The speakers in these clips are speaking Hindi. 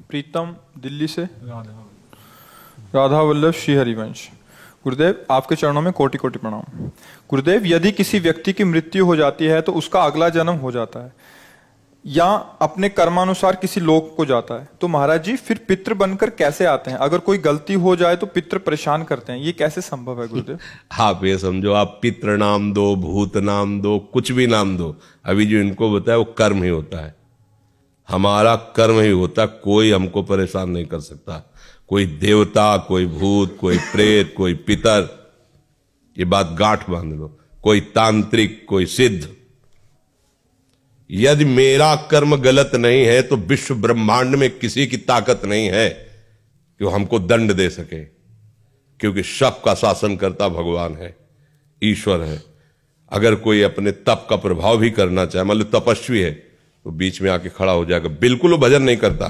प्रीतम दिल्ली से, राधा वल्लभ श्री हरिवंश। गुरुदेव, आपके चरणों में कोटि कोटि प्रणाम। गुरुदेव, यदि किसी व्यक्ति की मृत्यु हो जाती है तो उसका अगला जन्म हो जाता है या अपने कर्मानुसार किसी लोक को जाता है, तो महाराज जी फिर पितृ बनकर कैसे आते हैं? अगर कोई गलती हो जाए तो पितृ परेशान करते हैं, ये कैसे संभव है गुरुदेव? आप ये समझो, आप पितृ नाम दो, भूत नाम दो, कुछ भी नाम दो, अभी जो इनको बताया वो कर्म ही होता है। हमारा कर्म ही होता है, कोई हमको परेशान नहीं कर सकता। कोई देवता, कोई भूत, कोई प्रेत, कोई पितर, ये बात गांठ बांध लो, कोई तांत्रिक, कोई सिद्ध। यदि मेरा कर्म गलत नहीं है तो विश्व ब्रह्मांड में किसी की ताकत नहीं है कि वो हमको दंड दे सके, क्योंकि सबका शासन करता भगवान है, ईश्वर है। अगर कोई अपने तप का प्रभाव भी करना चाहे, मान लो तपस्वी है, तो बीच में आके खड़ा हो जाएगा, बिल्कुल वो भजन नहीं करता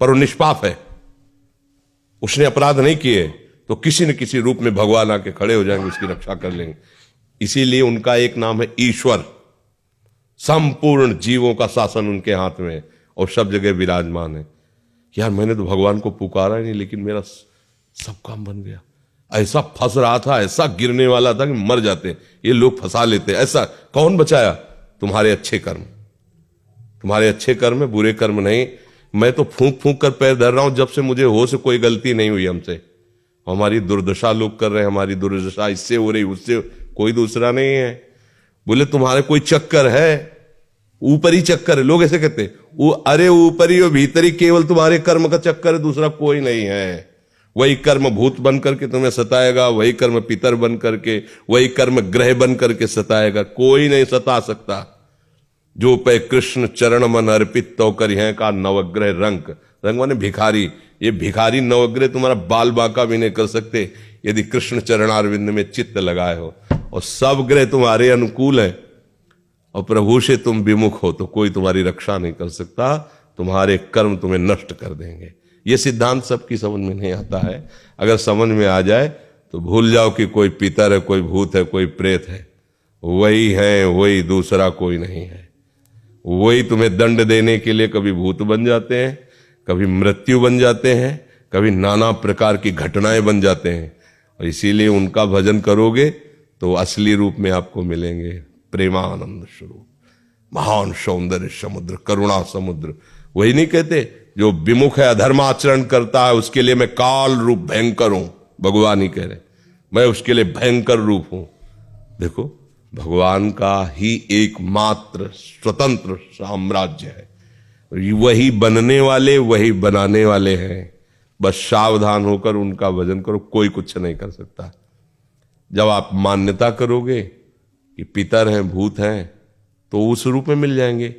पर वो निष्पाप है, उसने अपराध नहीं किए, तो किसी न किसी रूप में भगवान आके खड़े हो जाएंगे, उसकी रक्षा कर लेंगे। इसीलिए उनका एक नाम है ईश्वर। संपूर्ण जीवों का शासन उनके हाथ में है और सब जगह विराजमान है। यार, मैंने तो भगवान को पुकारा ही नहीं, लेकिन मेरा सब काम बन गया। ऐसा फंस रहा था, ऐसा गिरने वाला था कि मर जाते, ये लोग फंसा लेते। ऐसा कौन बचाया? तुम्हारे अच्छे कर्म, तुम्हारे अच्छे कर्म है, बुरे कर्म नहीं। मैं तो फूंक फूंक कर पैर धर रहा हूं, जब से मुझे होश से कोई गलती नहीं हुई हमसे। हमारी दुर्दशा लोग कर रहे हैं, हमारी दुर्दशा इससे हो रही, उससे, कोई दूसरा नहीं है। बोले तुम्हारे कोई चक्कर है, ऊपरी चक्कर है, लोग ऐसे कहते हैं। वो अरे ऊपरी और भीतरी, केवल तुम्हारे कर्म का चक्कर है, दूसरा कोई नहीं है। वही कर्म भूत बन करके तुम्हें सताएगा, वही कर्म पितर बन करके, वही कर्म ग्रह बन करके सताएगा, कोई नहीं सता सकता। जो पे कृष्ण चरण मन अर्पित तो करी है का नवग्रह रंग, रंग माने भिखारी। ये भिखारी नवग्रह तुम्हारा बाल बांका भी नहीं कर सकते यदि कृष्ण चरणारविंद में चित्त लगाए हो, और सब ग्रह तुम्हारे अनुकूल है और प्रभु से तुम विमुख हो, तो कोई तुम्हारी रक्षा नहीं कर सकता। तुम्हारे कर्म तुम्हें नष्ट कर देंगे। ये सिद्धांत सबकी समझ में नहीं आता है। अगर समझ में आ जाए तो भूल जाओ कि कोई पितर है, कोई भूत है, कोई प्रेत है। वही है, वही, दूसरा कोई नहीं है। वही तुम्हें दंड देने के लिए कभी भूत बन जाते हैं, कभी मृत्यु बन जाते हैं, कभी नाना प्रकार की घटनाएं बन जाते हैं। और इसीलिए उनका भजन करोगे तो असली रूप में आपको मिलेंगे। प्रेमानंद स्वरूप, महान सौंदर्य समुद्र, करुणा समुद्र। वही नहीं कहते, जो विमुख है, अधर्माचरण करता है, उसके लिए मैं काल रूप भयंकर हूं। भगवान ही कह रहे, मैं उसके लिए भयंकर रूप हूं। देखो, भगवान का ही एकमात्र स्वतंत्र साम्राज्य है। वही बनने वाले, वही बनाने वाले हैं। बस सावधान होकर उनका भजन करो, कोई कुछ नहीं कर सकता। जब आप मान्यता करोगे कि पितर हैं, भूत हैं, तो उस रूप में मिल जाएंगे।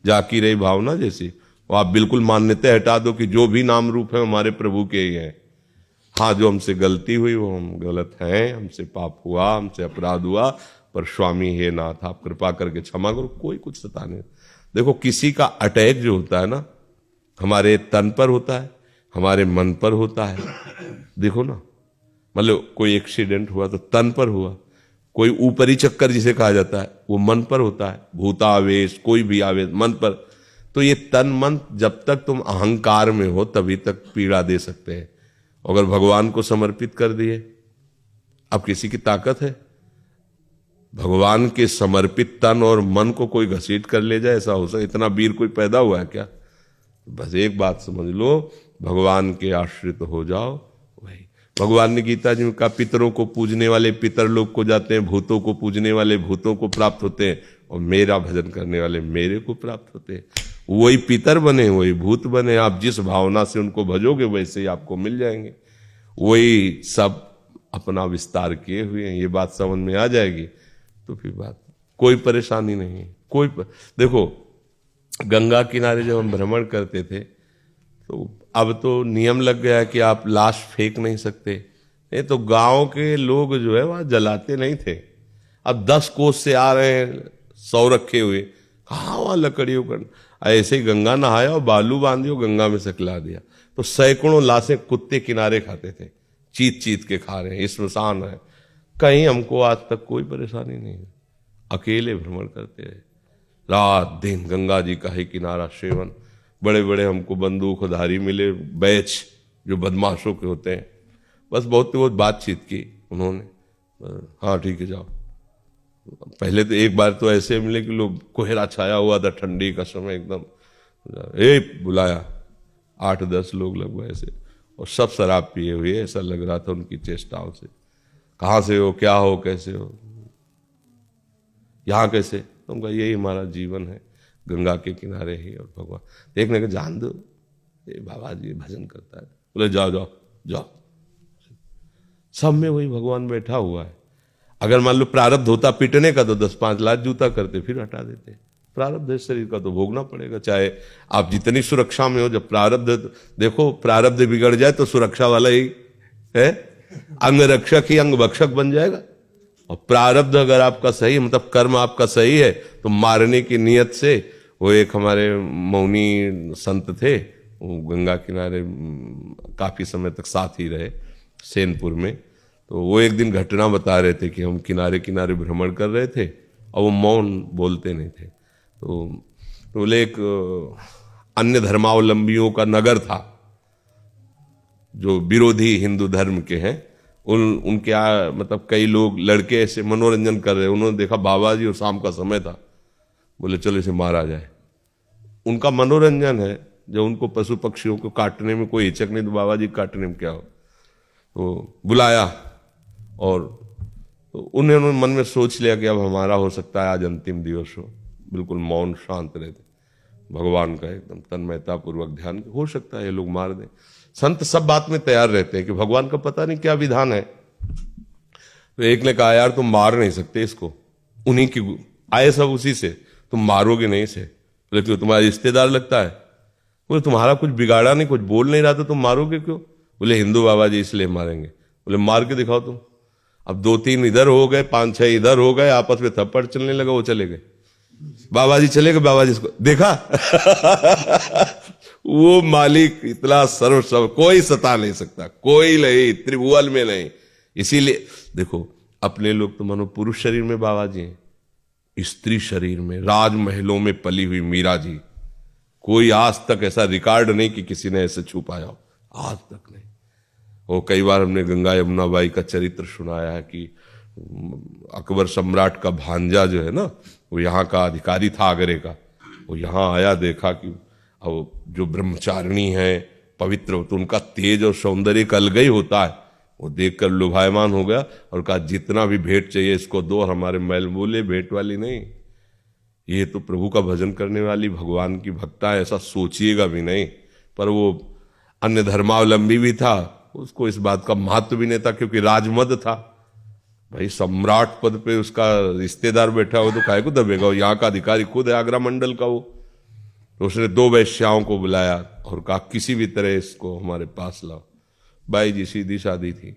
जाकी रही भावना जैसी, और आप बिल्कुल मान्यता हटा दो कि जो भी नाम रूप है हमारे प्रभु के ही हैं। हाँ, जो हमसे गलती हुई वो हम गलत हैं, हमसे पाप हुआ, हमसे अपराध हुआ, पर स्वामी हे नाथ आप कृपा करके क्षमा करो, कोई कुछ सताने। देखो, किसी का अटैक जो होता है ना, हमारे तन पर होता है, हमारे मन पर होता है। देखो ना, मतलब कोई एक्सीडेंट हुआ तो तन पर हुआ। कोई ऊपरी चक्कर जिसे कहा जाता है वो मन पर होता है, भूतावेश, कोई भी आवेश मन पर। तो ये तन मन जब तक तुम अहंकार में हो तभी तक पीड़ा दे सकते हैं। अगर भगवान को समर्पित कर दिए, अब किसी की ताकत है? भगवान के समर्पित तन और मन को कोई घसीट कर ले जाए, ऐसा हो सकता? इतना वीर कोई पैदा हुआ है क्या? बस एक बात समझ लो, भगवान के आश्रित हो जाओ। वही भगवान ने गीता जी में कहा, पितरों को पूजने वाले पितर लोग को जाते हैं, भूतों को पूजने वाले भूतों को प्राप्त होते हैं, और मेरा भजन करने वाले मेरे को प्राप्त होते हैं। वही पितर बने, वही भूत बने, आप जिस भावना से उनको भजोगे वैसे ही आपको मिल जाएंगे। वही सब अपना विस्तार किए हुए हैं। ये बात समझ में आ जाएगी तो फिर बात, कोई परेशानी नहीं है। देखो, गंगा किनारे जब हम भ्रमण करते थे तो अब तो नियम लग गया है कि आप लाश फेंक नहीं सकते। नहीं तो गांव के लोग जो है वहां जलाते नहीं थे। अब 10 कोस से आ रहे हैं, 100 रखे हुए, कहाँ वहां लकड़ियों का। ऐसे ही गंगा नहाया और बालू बांधियो, गंगा में सकला दिया, तो सैकड़ों लाशें कुत्ते किनारे खाते थे, चीत चीत के खा रहे हैं। स्मशान है। कहीं हमको आज तक कोई परेशानी नहीं है। अकेले भ्रमण करते रहे, रात दिन गंगा जी का ही किनारा सेवन। बड़े बड़े हमको बंदूकधारी मिले, बैच जो बदमाशों के होते हैं। बस बहुत बातचीत की उन्होंने, हाँ ठीक है जाओ। पहले तो एक बार तो ऐसे मिले कि लोग, कोहरा छाया हुआ था, ठंडी का समय एकदम, बुलाया 8-10 लोग लगभग ऐसे, और सब शराब पिए हुए, ऐसा लग रहा था उनकी चेष्टाओं से। कहाँ से हो, क्या हो, कैसे हो, यहाँ कैसे? तो उनका यही हमारा जीवन है, गंगा के किनारे ही, और भगवान देखने के जान दो, ये बाबा जी भजन करता है, बोले जाओ जाओ जाओ। सब में वही भगवान बैठा हुआ है। अगर मान लो प्रारब्ध होता पीटने का तो 10-5 लाख जूता करते, फिर हटा देते। प्रारब्ध है शरीर का तो भोगना पड़ेगा, चाहे आप जितनी सुरक्षा में हो। जब प्रारब्ध, देखो प्रारब्ध बिगड़ जाए तो सुरक्षा वाला ही है, अंग रक्षक ही अंग भक्षक बन जाएगा। और प्रारब्ध अगर आपका सही, मतलब कर्म आपका सही है, तो मारने की नियत से, वो एक हमारे मौनी संत थे, वो गंगा किनारे काफी समय तक साथ ही रहे सेनपुर में। तो वो एक दिन घटना बता रहे थे कि हम किनारे किनारे भ्रमण कर रहे थे और वो मौन बोलते नहीं थे। तो बोले एक अन्य धर्मावलंबियों का नगर था, जो विरोधी हिंदू धर्म के हैं, उनके मतलब कई लोग लड़के ऐसे मनोरंजन कर रहे। उन्होंने देखा बाबा जी और शाम का समय था, बोले चलो इसे मारा जाए। उनका मनोरंजन है, जब उनको पशु पक्षियों को काटने में कोई हिचक नहीं, तो बाबा जी काटने में क्या हो। तो बुलाया, और तो उन्होंने मन में सोच लिया कि अब हमारा हो सकता है आज अंतिम दिवस हो। बिल्कुल मौन शांत रहते, भगवान का एकदम तन्मयता पूर्वक ध्यान, हो सकता है ये लोग मार दें। संत सब बात में तैयार रहते हैं कि भगवान का पता नहीं क्या विधान है। तो एक ने कहा यार तुम मार नहीं सकते इसको, उन्हीं की आए सब उसी से, तुम मारोगे नहीं इसे। बोले क्यों, तुम्हारा रिश्तेदार लगता है? बोले तुम्हारा कुछ बिगाड़ा नहीं, कुछ बोल नहीं रहा था, तुम मारोगे क्यों? बोले हिंदू बाबा जी इसलिए मारेंगे। बोले मार के दिखाओ तुम। अब 2-3 इधर हो गए, 5-6 इधर हो गए, आपस में थप्पड़ चलने लगा, वो चले गए। बाबा जी चले गए, बाबा जी इसको देखा वो मालिक इतना सर्वसर्व, कोई सता नहीं सकता, कोई नहीं, त्रिभुवन में नहीं। इसीलिए देखो अपने लोग तो मानो पुरुष शरीर में बाबा जी हैं, स्त्री शरीर में राजमहलों में पली हुई मीरा जी, कोई आज तक ऐसा रिकॉर्ड नहीं कि किसी ने ऐसे छू पाया हो, आज तक नहीं। वो कई बार हमने गंगा यमुना बाई का चरित्र सुनाया है कि अकबर सम्राट का भांजा जो है ना, वो यहाँ का अधिकारी था आगरे का, वो यहाँ आया, देखा कि अब जो ब्रह्मचारिणी है पवित्र, तो उनका तेज और सौंदर्य का अलग ही होता है। वो देखकर लुभायमान हो गया और कहा जितना भी भेंट चाहिए इसको दो, और हमारे महल। बोले भेंट वाली नहीं, ये तो प्रभु का भजन करने वाली भगवान की भक्ता है, ऐसा सोचिएगा भी नहीं। पर वो अन्य धर्मावलंबी भी था, उसको इस बात का महत्व भी नहीं था, क्योंकि राजमद था भाई, सम्राट पद पे उसका रिश्तेदार बैठा हो तो काहे को दबेगा, यहाँ का अधिकारी खुद है आगरा मंडल का वो। तो उसने 2 वैश्याओं को बुलाया और कहा किसी भी तरह इसको हमारे पास लाओ। बाई जी सीधी सादी थी,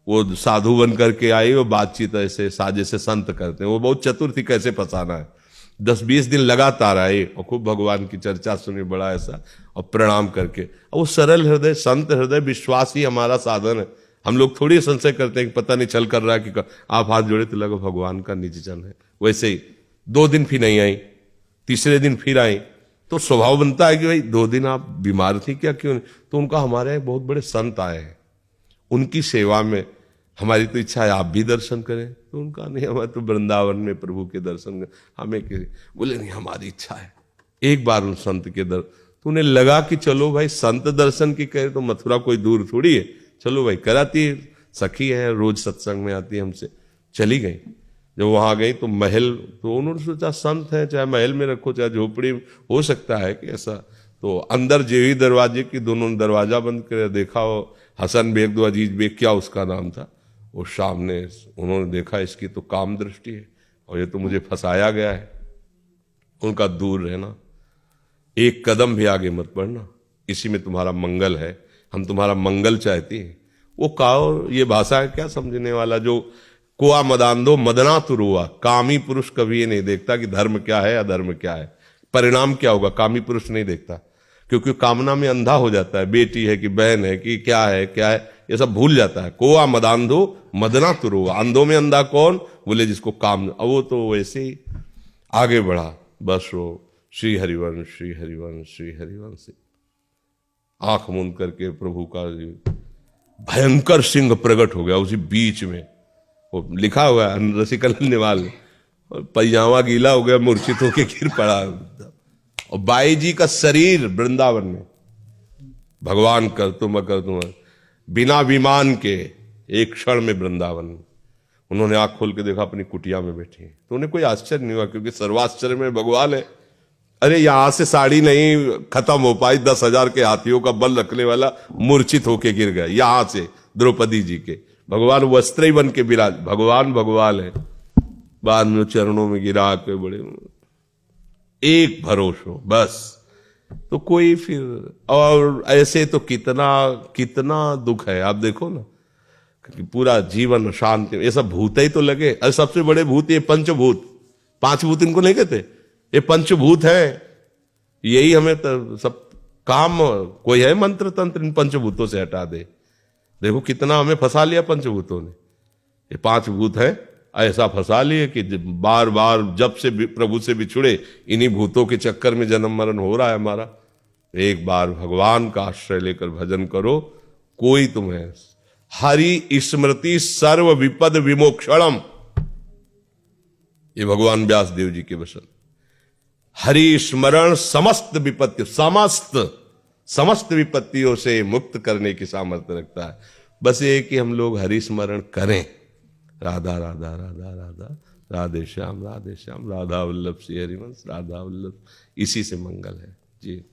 वो साधु बन करके आई, वो बातचीत ऐसे साजे से संत करते हैं, वो बहुत चतुर थी कैसे फंसाना है। 10-20 दिन लगातार आए और खूब भगवान की चर्चा सुनी, बड़ा ऐसा, और प्रणाम करके। और वो सरल हृदय, संत हृदय, विश्वास ही हमारा साधन है। हम लोग थोड़ी संशय करते हैं कि पता नहीं चल कर रहा है कि आप हाथ जोड़े तो लगा भगवान का निज जन है। वैसे ही 2 दिन फिर नहीं आई, तीसरे दिन फिर आई, तो स्वभाव बनता है कि भाई 2 दिन आप बीमार थी क्या, क्यों नहीं? तो उनका हमारे यहाँ बहुत बड़े संत आए हैं, उनकी सेवा में हमारी तो इच्छा है आप भी दर्शन करें। तो उनका नहीं, हमारे तो वृंदावन में प्रभु के दर्शन हमें बोले नहीं, हमारी इच्छा है एक बार उन संत के तो उन्हें लगा कि चलो भाई संत दर्शन की कहे तो मथुरा कोई दूर थोड़ी है, चलो भाई कराती है, सखी है, रोज सत्संग में आती है हमसे, चली गई। जब वहां गई तो महल, तो उन्होंने सोचा संत है, चाहे महल में रखो चाहे झोपड़ी, हो सकता है कि ऐसा। तो अंदर जेवी दरवाजे की दोनों ने दरवाजा बंद कर देखा, वो हसन बेग दो अजीज बेग क्या उसका नाम था, वो सामने उन्होंने देखा इसकी तो काम दृष्टि है और ये तो मुझे फंसाया गया है। उनका दूर रहना, एक कदम भी आगे मत बढ़ना, इसी में तुम्हारा मंगल है, हम तुम्हारा मंगल चाहते हैं। वो काओ, ये भाषा है क्या समझने वाला, जो कुआ मदान मदना तुरुआ, कामी पुरुष कभी ये नहीं देखता कि धर्म क्या है अधर्म क्या है, परिणाम क्या होगा, कामी पुरुष नहीं देखता, क्योंकि कामना में अंधा हो जाता है, बेटी है कि बहन है कि क्या है ये सब भूल जाता है। कोआ मदांधो मदना तुरुआ, अंधों में अंधा कौन, बोले जिसको काम। अब वो तो वैसे ही आगे बढ़ा, बस वो श्री हरिवंश, श्री हरिवंश, श्री हरिवंश। आंख मूंद करके प्रभु का भयंकर सिंह प्रकट हो गया उसी बीच में। वो लिखा हुआ है रसिकल निवाल में, और पैजामा गीला हो गया, मूर्छित होके गिर पड़ा। और बाई जी का शरीर वृंदावन में, भगवान कर तुम बिना विमान के एक क्षण में वृंदावन में। उन्होंने आंख खोल के देखा अपनी कुटिया में बैठी है, तो उन्हें कोई आश्चर्य नहीं हुआ, क्योंकि सर्वाश्चर्य में भगवान है। अरे यहां से साड़ी नहीं खत्म हो पाई, 10,000 के हाथियों का बल रखने वाला मूर्छित होके गिर गया यहां से द्रौपदी जी के। भगवान वस्त्र ही बन के विराज, भगवान भगवान है। बाद में चरणों में गिरा के बड़े एक भरोस हो बस। तो कोई फिर, और ऐसे तो कितना कितना दुख है। आप देखो ना कि पूरा जीवन शांति, ये सब भूत ही तो लगे। अरे सबसे बड़े भूत ये पंचभूत, 5 भूत इनको नहीं कहते, ये पंचभूत है। यही हमें तो सब काम, कोई है मंत्र तंत्र इन पंचभूतों से हटा दे। देखो कितना हमें फंसा लिया पंचभूतों ने। ये 5 भूत है, ऐसा फंसा लिए कि बार बार जब से प्रभु से बिछुड़े इन्हीं भूतों के चक्कर में जन्म मरण हो रहा है हमारा। एक बार भगवान का आश्रय लेकर भजन करो, कोई तुम्हें हरि स्मृति सर्व विपद विमोक्षणम, ये भगवान व्यास देव जी के वचन। हरि स्मरण समस्त विपत्ति, समस्त विपत्तियों से मुक्त करने की सामर्थ्य रखता है। बस ये कि हम लोग हरि स्मरण करें। राधा राधा राधा राधा, राधे श्याम राधे श्याम, राधा वल्लभ श्री हरिवंश, राधा वल्लभ। इसी से मंगल है जी।